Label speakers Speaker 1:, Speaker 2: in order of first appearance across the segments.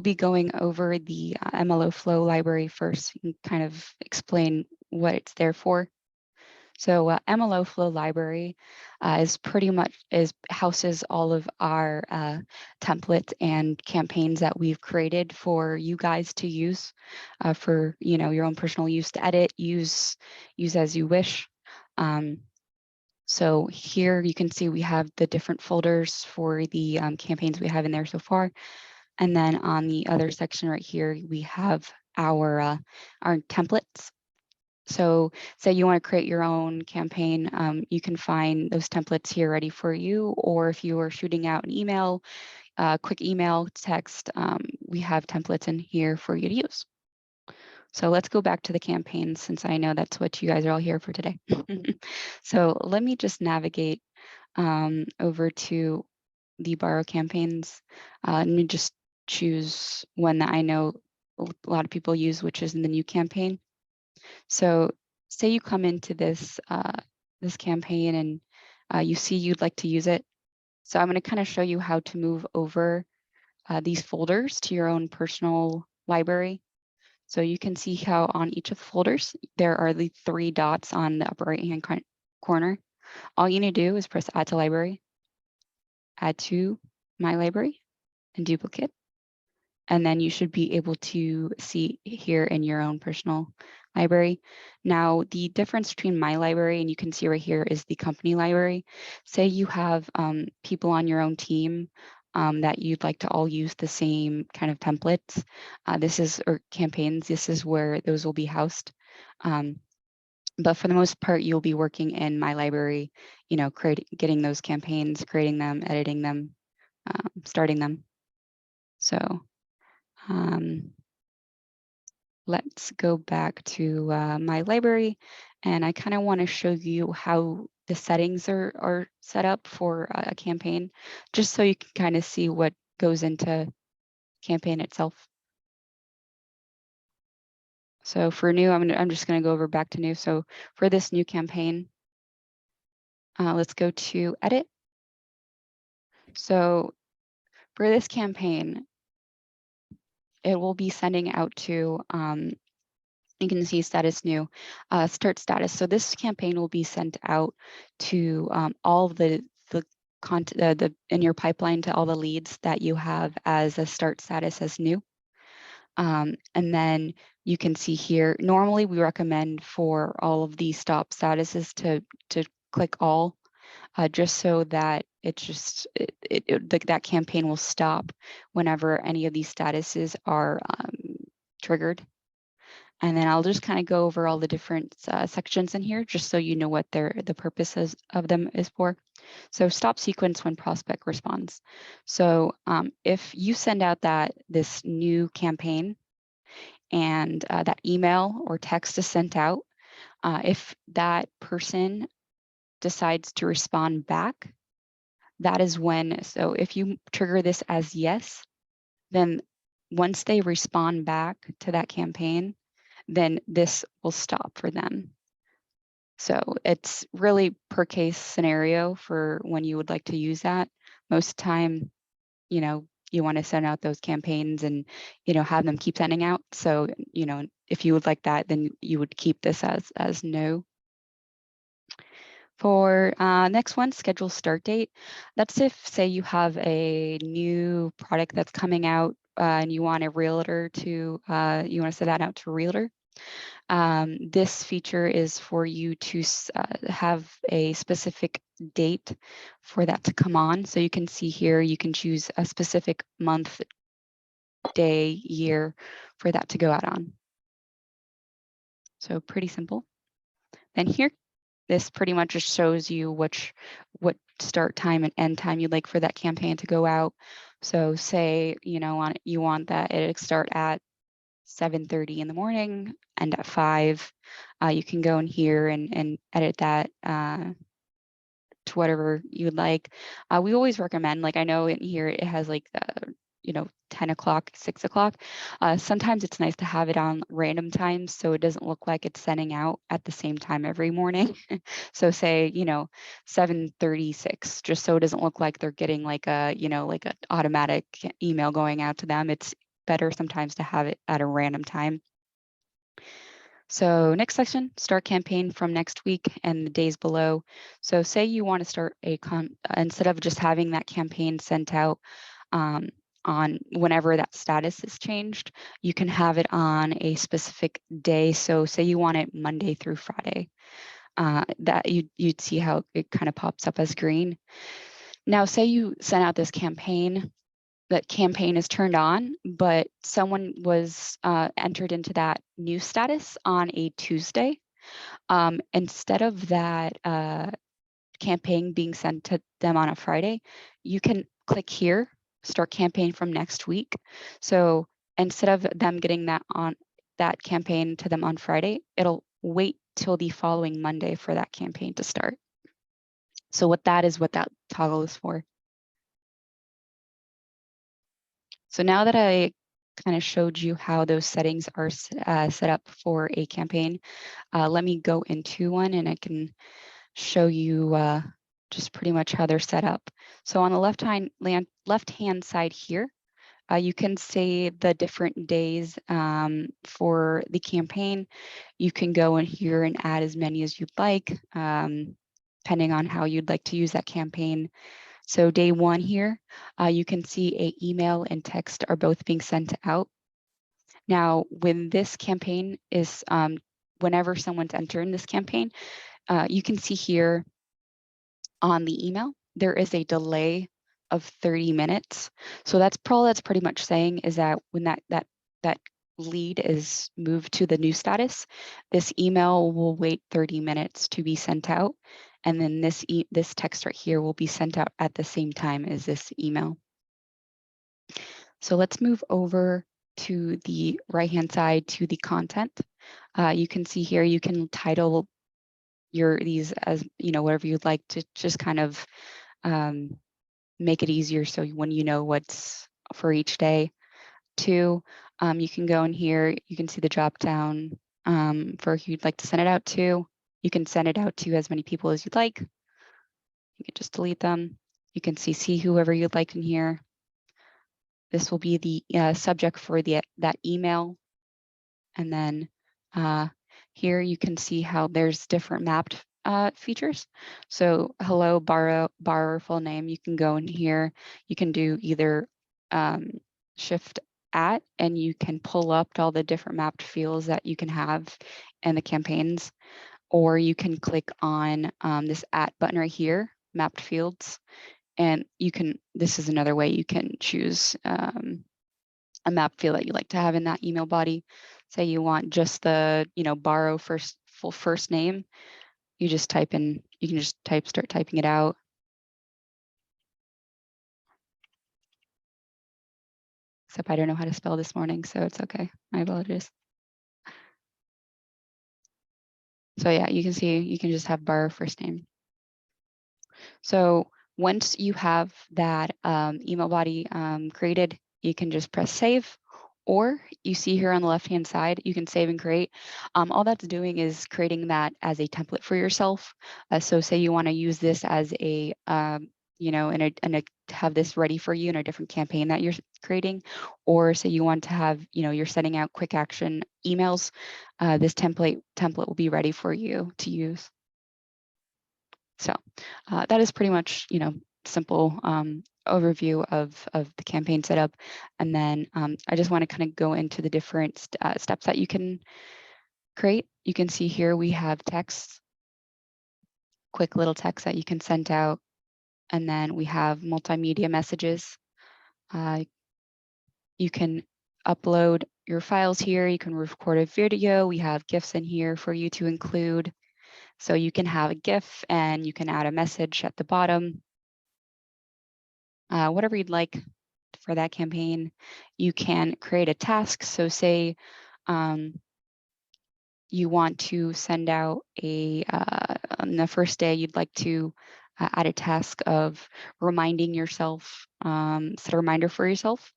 Speaker 1: be going over the MloFlo library first and kind of explain what it's there for. So MloFlo library is pretty much houses all of our templates and campaigns that we've created for you guys to use for your own personal use to edit, use as you wish. So here you can see we have the different folders for the campaigns we have in there so far. And then on the other section right here, we have our templates. So say you want to create your own campaign, you can find those templates here ready for you. Or if you are shooting out an email, quick email, text, we have templates in here for you to use. So let's go back to the campaign since I know that's what you guys are all here for today. So let me just navigate over to the borrow campaigns. Let me just choose one that I know a lot of people use, which is in the new campaign. So say you come into this this campaign and you see you'd like to use it. So I'm going to kind of show you how to move over these folders to your own personal library. So you can see how on each of the folders, there are the 3 dots on the upper right-hand corner. All you need to do is press add to library, add to my library, and duplicate. And then you should be able to see here in your own personal library. Now, the difference between my library and you can see right here is the company library. Say you have people on your own team that you'd like to all use the same kind of templates. Or campaigns, this is where those will be housed. But for the most part, you'll be working in my library, getting those campaigns, creating them, editing them, starting them. So let's go back to my library, and I kind of want to show you how the settings are set up for a campaign, just so you can kind of see what goes into campaign itself. So for new, I'm just going to go over back to new. So for this new campaign, let's go to edit. So for this campaign, it will be sending out to, you can see status new, start status. So this campaign will be sent out to all of the content in your pipeline, to all the leads that you have as a start status as new. And then you can see here, normally we recommend for all of these stop statuses to click all, just so that that campaign will stop whenever any of these statuses are triggered. And then I'll just kind of go over all the different sections in here, just so you know what the purposes of them is for. So stop sequence when prospect responds. So if you send out this new campaign and that email or text is sent out, if that person decides to respond back, that is when, so if you trigger this as yes, then once they respond back to that campaign, then this will stop for them. So it's really per case scenario for when you would like to use that. Most time, you want to send out those campaigns and, have them keep sending out. So, if you would like that, then you would keep this as no. For next one, schedule start date. That's if, say, you have a new product that's coming out and you want a realtor to, you want to send that out to a realtor. This feature is for you to have a specific date for that to come on. So you can see here, you can choose a specific month, day, year for that to go out on. So pretty simple. Then here, this pretty much just shows you what start time and end time you'd like for that campaign to go out. So say, you want that it start at 7:30 in the morning and at 5. You can go in here and edit that to whatever you would like. We always recommend, I know in here it has 10 o'clock, 6 o'clock. Sometimes it's nice to have it on random times so it doesn't look like it's sending out at the same time every morning. So say, 7:36, just so it doesn't look like they're getting like a automatic email going out to them. better sometimes to have it at a random time. So next section, start campaign from next week and the days below. So say you want to start instead of just having that campaign sent out on whenever that status is changed, you can have it on a specific day. So say you want it Monday through Friday, that you'd see how it kind of pops up as green. Now, say you sent out this campaign, that campaign is turned on, but someone was entered into that new status on a Tuesday. Instead of that campaign being sent to them on a Friday, you can click here, start campaign from next week. So instead of them getting that campaign to them on Friday, it'll wait till the following Monday for that campaign to start. So what that toggle is for. So now that I kind of showed you how those settings are set up for a campaign, let me go into one and I can show you just pretty much how they're set up. So on the left-hand side here, you can see the different days for the campaign. You can go in here and add as many as you'd like, depending on how you'd like to use that campaign. So day one here, you can see an email and text are both being sent out. Now, when this campaign is, whenever someone's entering this campaign, you can see here on the email, there is a delay of 30 minutes. So that's pretty much saying is that when that lead is moved to the new status, this email will wait 30 minutes to be sent out. And then this text right here will be sent out at the same time as this email. So let's move over to the right-hand side to the content. You can see here, you can title these as, whatever you'd like to just kind of make it easier. So when you know what's for each day. Two, you can go in here, you can see the drop down for who you'd like to send it out to. You can send it out to as many people as you'd like. You can just delete them. You can see whoever you'd like in here. This will be the subject for that email. And then here you can see how there's different mapped features. So hello, borrower full name, you can go in here. You can do either shift at, and you can pull up all the different mapped fields that you can have in the campaigns, or you can click on this at button right here, mapped fields, and this is another way you can choose a map field that you like to have in that email body. Say you want just the, borrow full first name, you can just start typing it out. Except I don't know how to spell this morning, so it's okay. My apologies. So yeah, you can see, you can just have borrow first name. So once you have that email body created, you can just press save, or you see here on the left-hand side, you can save and create. All that's doing is creating that as a template for yourself. So say you want to use this as a, have this ready for you in a different campaign that you're creating, or say you want to have, you're sending out quick action emails, this template will be ready for you to use. So that is pretty much, simple overview of the campaign setup. And then I just want to kind of go into the different steps that you can create. You can see here we have text, quick little text that you can send out. And then we have multimedia messages. You can upload your files here. You can record a video. We have GIFs in here for you to include. So you can have a GIF and you can add a message at the bottom. Whatever you'd like for that campaign. You can create a task. So say you want to send out on the first day, you'd like to add a task of reminding yourself, set a reminder for yourself.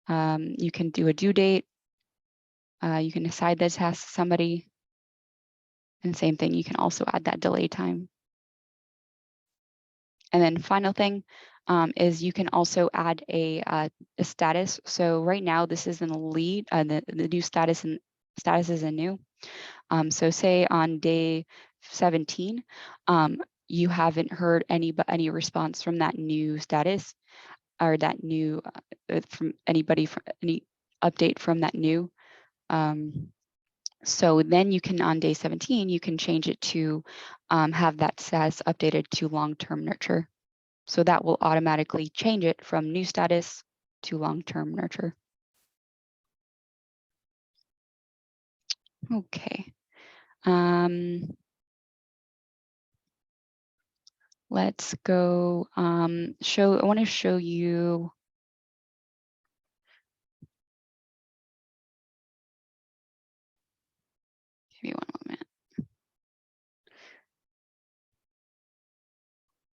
Speaker 1: You can do a due date. You can assign that task to somebody. And same thing, you can also add that delay time. And then final thing, is you can also add a status. So right now this is in the lead, the new status and status is in new. So say on day 17, you haven't heard any response from that new status or that new from anybody from any update from that new. So then you can on day 17, you can change it to have that status updated to long-term nurture. So that will automatically change it from new status to long-term nurture. Okay. Let's go I want to show you. Give me one moment.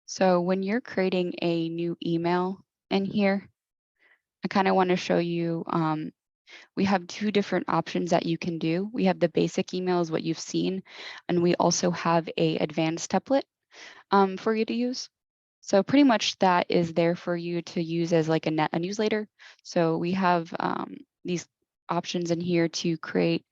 Speaker 1: So when you're creating a new email in here, I kind of want to show you, we have two different options that you can do. We have the basic email is what you've seen, and we also have a advanced template for you to use. So pretty much that is there for you to use as like a newsletter. So we have these options in here to create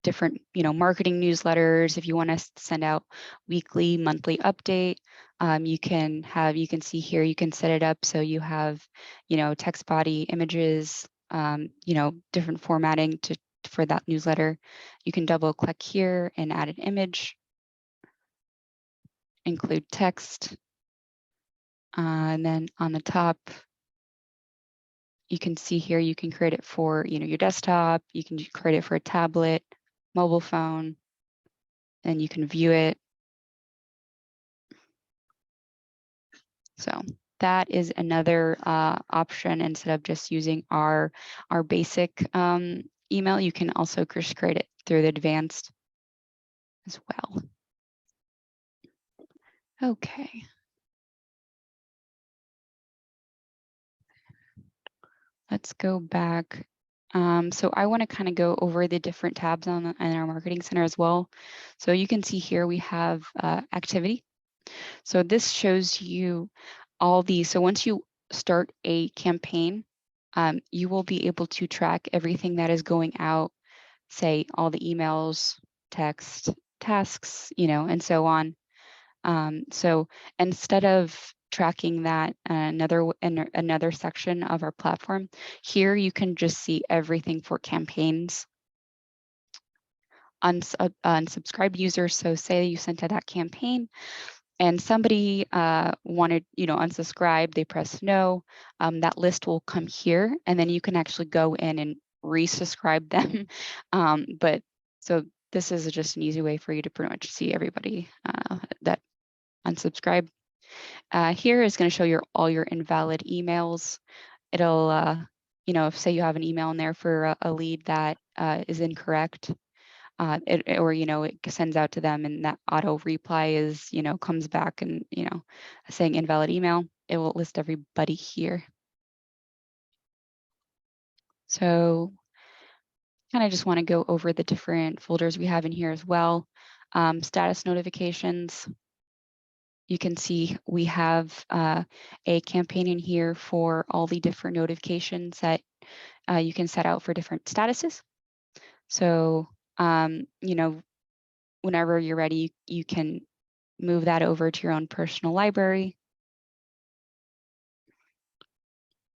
Speaker 1: different, marketing newsletters. If you want to send out weekly, monthly update, you can see here, you can set it up so you have, text body images, different formatting for that newsletter. You can double click here and add an image, include text, and then on the top, you can see here, you can create it for, your desktop, you can create it for a tablet, mobile phone, and you can view it. So that is another option. Instead of just using our basic email, you can also just create it through the advanced as well. Okay. Let's go back. So I want to kind of go over the different tabs in our Marketing Center as well. So you can see here we have activity. So this shows you all these. So once you start a campaign, you will be able to track everything that is going out, say all the emails, text, tasks, and so on. So instead of tracking that in another section of our platform, here you can just see everything for campaigns. Unsubscribed users, so say you sent out that campaign and somebody wanted, unsubscribe, they press no, that list will come here and then you can actually go in and resubscribe them. But so this is just an easy way for you to pretty much see everybody that unsubscribe. Here is going to show all your invalid emails. It'll, if say you have an email in there for a lead that is incorrect, it sends out to them and that auto reply is, comes back and, saying invalid email, it will list everybody here. So kind of just want to go over the different folders we have in here as well. Status notifications. You can see we have a campaign in here for all the different notifications that you can set out for different statuses. So, whenever you're ready, you can move that over to your own personal library.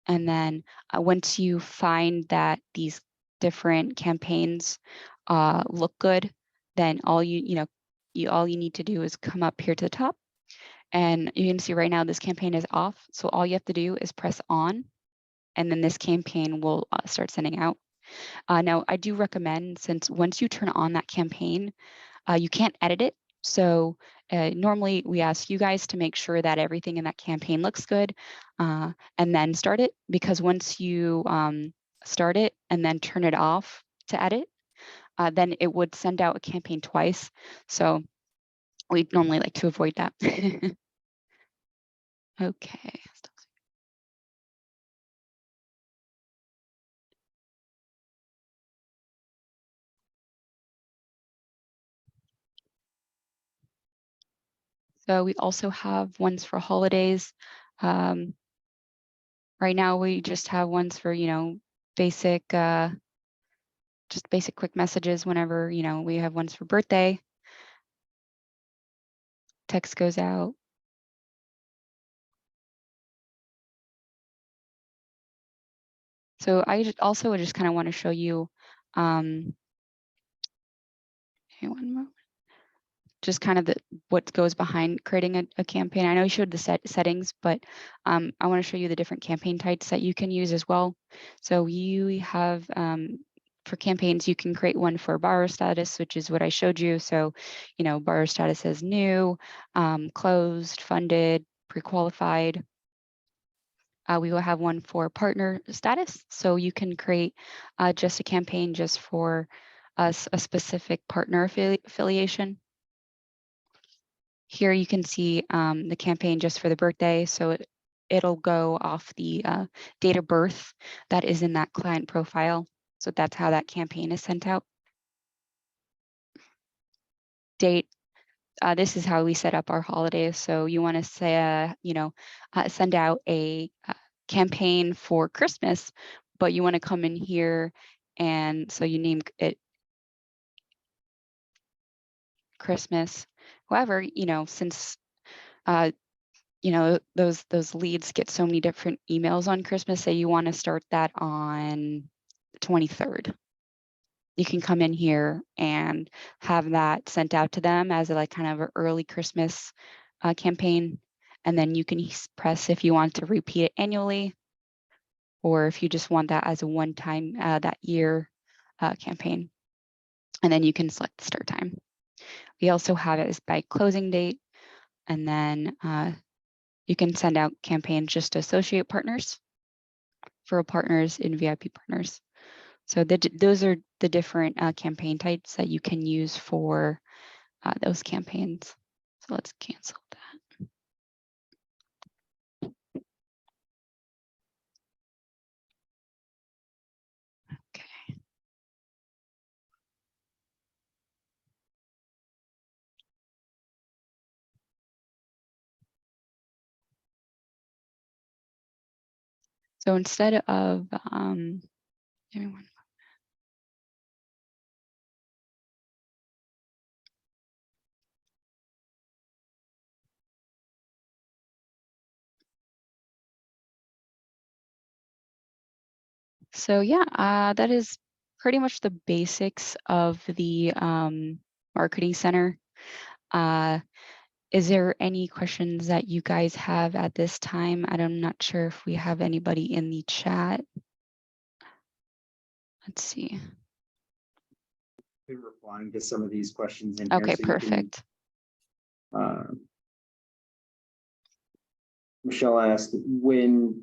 Speaker 1: And then once you find that these different campaigns look good, then all you need to do is come up here to the top. And you can see right now this campaign is off. So all you have to do is press on, and then this campaign will start sending out. Now, I do recommend, since once you turn on that campaign, you can't edit it. So normally we ask you guys to make sure that everything in that campaign looks good and then start it, because once you start it and then turn it off to edit, then it would send out a campaign twice. So we normally like to avoid that. Okay. So we also have ones for holidays. Right now we just have ones for, basic, just basic quick messages whenever, we have ones for birthday. Text goes out. So I also just kind of want to show you, hey, one moment. Just kind of what goes behind creating a campaign. I know you showed the settings, but I want to show you the different campaign types that you can use as well. So you have, for campaigns, you can create one for borrower status, which is what I showed you. So, borrower status is new, closed, funded, pre-qualified. We will have one for partner status. So you can create just a campaign just for a specific partner affiliation. Here you can see the campaign just for the birthday. So it'll go off the date of birth that is in that client profile. So that's how that campaign is sent out. Date. This is how we set up our holidays. So you want to say, send out a campaign for Christmas, but you want to come in here and so you name it Christmas. However, since those leads get so many different emails on Christmas, say you want to start that on the 23rd. You can come in here and have that sent out to them as like kind of an early Christmas campaign. And then you can press if you want to repeat it annually, or if you just want that as a one-time that year campaign. And then you can select the start time. We also have it as by closing date. And then you can send out campaigns just to associate partners, for partners, and VIP partners. So those are the different campaign types that you can use for those campaigns. So let's cancel that. Okay. So instead of, give me one. So yeah, that is pretty much the basics of the Marketing Center. Is there any questions that you guys have at this time? I'm not sure if we have anybody in the chat. Let's see.
Speaker 2: Been replying to some of these questions in here.
Speaker 1: Okay,
Speaker 2: so
Speaker 1: perfect.
Speaker 2: Michelle asked, when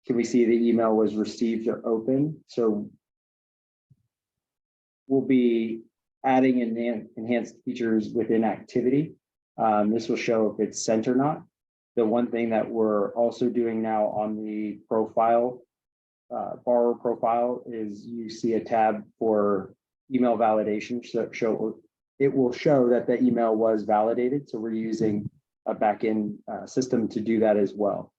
Speaker 2: can we see the email was received or open? So we'll be adding enhanced features within activity. This will show if it's sent or not. The one thing that we're also doing now on the profile, borrower profile, is you see a tab for email validation. So it will show that the email was validated. So we're using a backend system to do that as well.